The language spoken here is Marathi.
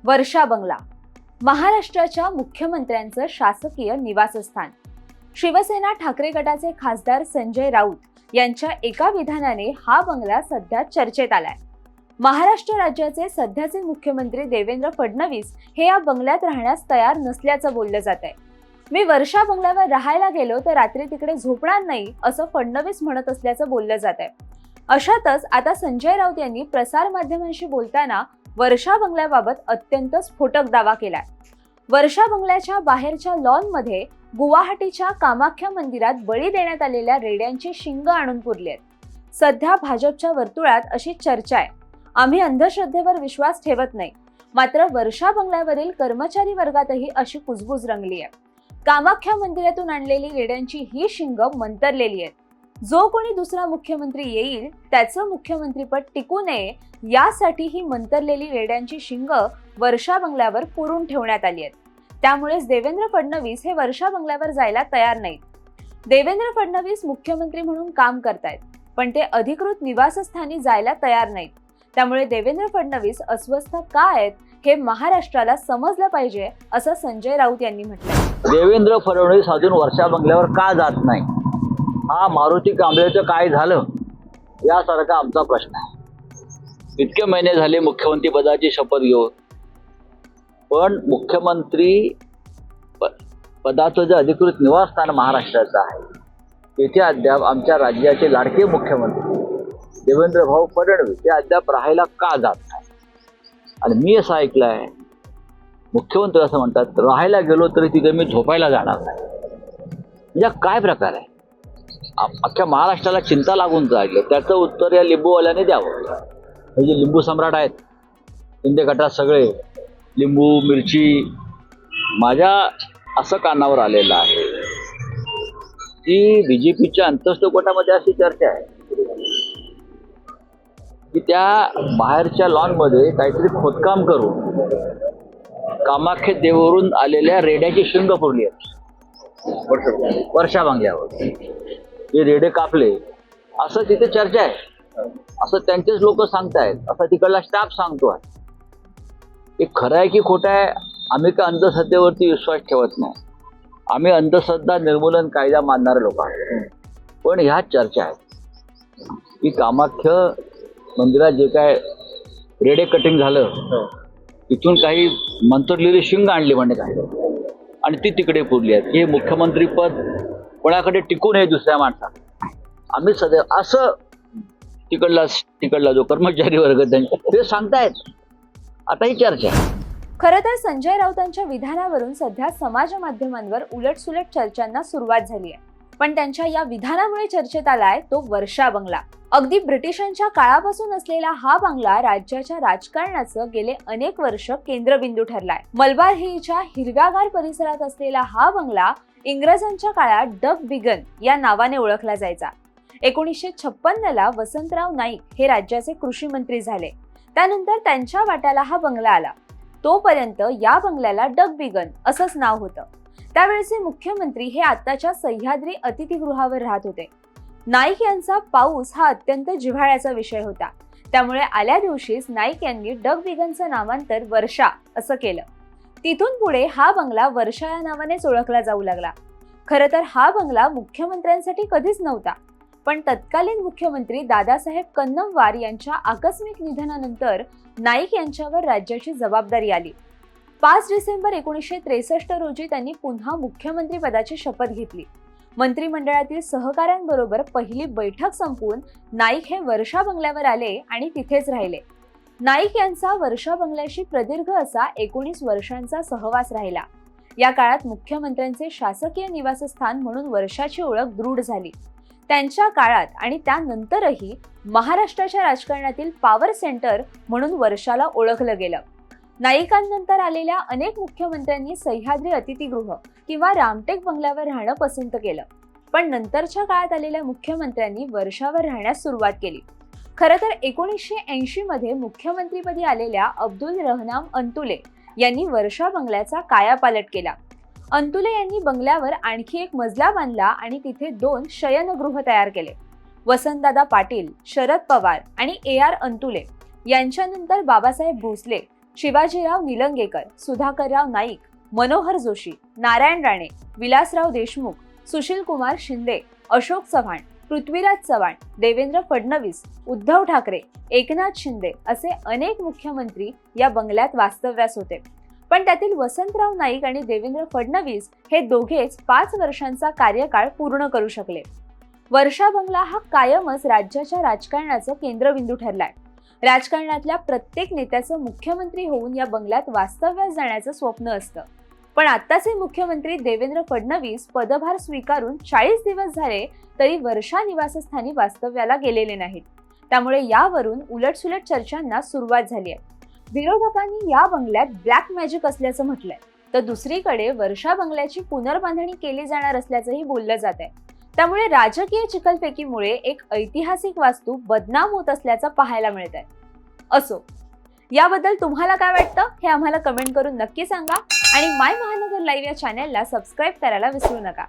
वर्षा बंगला महाराष्ट्राच्या मुख्यमंत्र्यांचं शासकीय निवासस्थान। शिवसेना ठाकरे गटाचे खासदार संजय राऊत यांच्या एका विधानाने हा बंगला सध्या चर्चेत आलाय। महाराष्ट्र राज्याचे सध्याचे मुख्यमंत्री देवेंद्र फडणवीस हे या बंगल्यात राहण्यास तयार नसल्याचं बोललं जात आहे। मी वर्षा बंगल्यावर राहायला गेलो तर रात्री तिकडे झोपणार नाही असं फडणवीस म्हणत असल्याचं बोललं जात आहे। अशातच आता संजय राऊत यांनी प्रसार माध्यमांशी बोलताना वर्षा बंगल्याबाबत अत्यंत स्फोटक दावा केलाय। वर्षा बंगल्याच्या बाहेरच्या लॉनमध्ये गुवाहाटीच्या कामाख्या मंदिरात बळी देण्यात आलेल्या रेड्यांची शिंग आणून पुरली आहेत। सध्या भाजपच्या वर्तुळात अशी चर्चा आहे, आम्ही अंधश्रद्धेवर विश्वास ठेवत नाही, मात्र वर्षा बंगल्यावरील कर्मचारी वर्गातही अशी कुजबूज रंगली आहे। कामाख्या मंदिरातून आणलेली रेड्यांची ही शिंग मंतरलेली आहेत। जो कोणी दुसरा मुख्यमंत्री येईल त्याचं मुख्यमंत्रीपद टिकू नये यासाठी ही मंतरलेली रेड्यांची शिंग वर्षा बंगल्यावर पुरून ठेवण्यात आली आहेत। त्यामुळेच देवेंद्र फडणवीस हे वर्षा बंगल्यावर जायला तयार नाहीत। देवेंद्र फडणवीस मुख्यमंत्री म्हणून काम करतायत, पण ते अधिकृत निवासस्थानी जायला तयार नाहीत। त्यामुळे देवेंद्र फडणवीस अस्वस्थ का आहेत हे महाराष्ट्राला समजलं पाहिजे असं संजय राऊत यांनी म्हटलं। देवेंद्र फडणवीस अजून वर्षा बंगल्यावर का जात नाही, हा मारुती कांबळेचं काय झालं यासारखा आमचा प्रश्न आहे। इतके महिने झाले मुख्यमंत्री पदाची शपथ घेऊन, पण मुख्यमंत्री पदाचं जे अधिकृत निवासस्थान महाराष्ट्राचं आहे तेथे अद्याप आमच्या राज्याचे लाडके मुख्यमंत्री देवेंद्र भाऊ फडणवीस ते अद्याप राहायला का जात नाही। आणि मी असं ऐकलंय, मुख्यमंत्री असं म्हणतात राहायला गेलो तरी तिथे मी झोपायला जाणार नाही। म्हणजे काय प्रकार आहे? अख्ख्या महाराष्ट्राला चिंता लागून राहिली, त्याचं उत्तर या लिंबूवाल्याने द्यावं। हे जे लिंबू सम्राट आहेत शिंदे गटात सगळे लिंबू मिरची, माझ्या असं कानावर आलेलं आहे की बीजेपीच्या अंतस्थ गटामध्ये अशी चर्चा आहे की त्या बाहेरच्या लॉनमध्ये काहीतरी खोदकाम करून कामाख्या देवावरून आलेल्या रेड्याची शिंग पुरली आहे वर्षा बंगल्यावर। हे रेडे कापले असं तिथे चर्चा आहे, असं त्यांचेच लोक सांगतायत, असं तिकडला स्टाफ सांगतोय। हे खरं आहे की खोटं आहे, आम्ही का अंधश्रद्धेवरती विश्वास ठेवत नाही, आम्ही अंधश्रद्धा निर्मूलन कायदा मानणारे लोक आहोत। पण ह्या चर्चा आहेत की कामाख्या मंदिरात जे काय रेडे कटिंग झालं तिथून काही मंतरलेली शिंग आणली म्हणजे काय आणि ती तिकडे पुरली आहे। हे मुख्यमंत्री पद कोणाकडे टिकू नये दुसऱ्या माणसाला, आम्ही सदैव असं तिकडला जो कर्मचारी वर्ग ते सांगतायत। आता ही चर्चा आहे। खरं तर संजय राऊतांच्या विधानावरून सध्या समाज माध्यमांवर उलटसुलट चर्चांना सुरुवात झाली आहे, पण त्यांच्या या विधानामुळे चर्चेत आलाय तो वर्षा बंगला। अगदी ब्रिटिशांच्या काळापासून असलेला हा बंगला राज्याच्या राजकारणाचं गेले अनेक वर्ष केंद्रबिंदू ठरलाय। मलबार हिलच्या हिरव्यागार परिसरात असलेला हा बंगला इंग्रजांच्या काळात डक बिगन या नावाने ओळखला जायचा। 1956ला वसंतराव नाईक हे राज्याचे कृषी मंत्री झाले, त्यानंतर त्यांच्या वाट्याला हा बंगला आला। तोपर्यंत या बंगल्याला डक बिगन असंच नाव होतं। त्यावेळेचे मुख्यमंत्री हे आताच्या सह्याद्री अतिथीगृहावर राहत होते। नाईक यांचा पाऊस हा अत्यंत जिव्हाळ्याचा विषय होता, त्यामुळे आल्या दिवशीच नाईक यांनी डक बिगनचं नामांतर वर्षा असं केलं। तिथून पुढे हा बंगला वर्षा या नावानेच ओळखला जाऊ लागला। खरं तर हा बंगला मुख्यमंत्र्यांसाठी कधीच नव्हता, पण तत्कालीन मुख्यमंत्री दादासाहेब कन्नमवार यांच्या आकस्मिक निधनानंतर नाईक यांच्यावर राज्याची जबाबदारी आली। 5 डिसेंबर 1963 रोजी त्यांनी पुन्हा मुख्यमंत्री पदाची शपथ घेतली। मंत्रिमंडळातील सहकाऱ्यांबरोबर पहिली बैठक संपवून नाईक हे वर्षा बंगल्यावर आले आणि तिथेच राहिले। नाईक यांचा वर्षा बंगल्याशी प्रदीर्घ असा 19 वर्षांचा सहवास राहिला। या काळात मुख्यमंत्र्यांचे शासकीय निवासस्थान म्हणून वर्षाची ओळख दृढ झाली। त्यांच्या काळात आणि त्यानंतरही महाराष्ट्राच्या राजकारणातील पॉवर सेंटर म्हणून वर्षाला ओळखलं गेलं। नाईकांनंतर आलेल्या अनेक मुख्यमंत्र्यांनी सह्याद्री अतिथीगृह किंवा रामटेक बंगल्यावर राहणं पसंत केलं, पण नंतरच्या काळात आलेल्या मुख्यमंत्र्यांनी वर्षावर राहण्यास सुरुवात केली। खरं तर 1980 मध्ये मुख्यमंत्रीपदी आलेल्या अब्दुल रहमान अंतुले यांनी वर्षा बंगल्याचा कायापालट केला। अंतुले यांनी बंगल्यावर आणखी एक मजला बांधला आणि तिथे 2 शयनगृह तयार केले। वसंतदादा पाटील, शरद पवार आणि AR अंतुले यांच्यानंतर बाबासाहेब भोसले शिवाजीराव निलंगेकर, सुधाकरराव नाईक, मनोहर जोशी, नारायण राणे, विलासराव देशमुख, सुशील कुमार शिंदे, अशोक चव्हाण, पृथ्वीराज चव्हाण, देवेंद्र फडणवीस, उद्धव ठाकरे, एकनाथ शिंदे असे अनेक मुख्यमंत्री या बंगल्यात वास्तव्यास होते. पण त्यातील वसंतराव नाईक आणि देवेंद्र फडणवीस हे दोघेच 5 वर्षांचा कार्यकाळ पूर्ण करू शकले. वर्षा बंगला हा कायमच राज्याच्या राजकारणाचं केंद्रबिंदू ठरलाय. राजकारणातल्या प्रत्येक नेत्याचं मुख्यमंत्री होऊन या बंगल्यात वास्तव्यास जाण्याचं स्वप्न असतं. पण आत्ताचे मुख्यमंत्री देवेंद्र फडणवीस पदभार स्वीकारून 40 दिवस झाले तरी वर्षा निवासस्थानी वास्तव्याला गेलेले नाहीत. त्यामुळे यावरून उलटसुलट चर्चांना सुरुवात झाली आहे. विरोधकांनी या बंगल्यात ब्लॅक मॅजिक असल्याचं म्हटलंय, तर दुसरीकडे वर्षा बंगल्याची पुनर्बांधणी केली जाणार असल्याचंही बोललं जात आहे. त्यामुळे राजकीय चिखलफेकीमुळे एक ऐतिहासिक वास्तू बदनाम होत असल्याचं पाहायला मिळत आहे. असो, याबद्दल तुम्हाला काय वाटतं हे आम्हाला कमेंट करून नक्की सांगा आणि माय महानगर लाईव्ह या चॅनलला सबस्क्राईब करायला विसरू नका.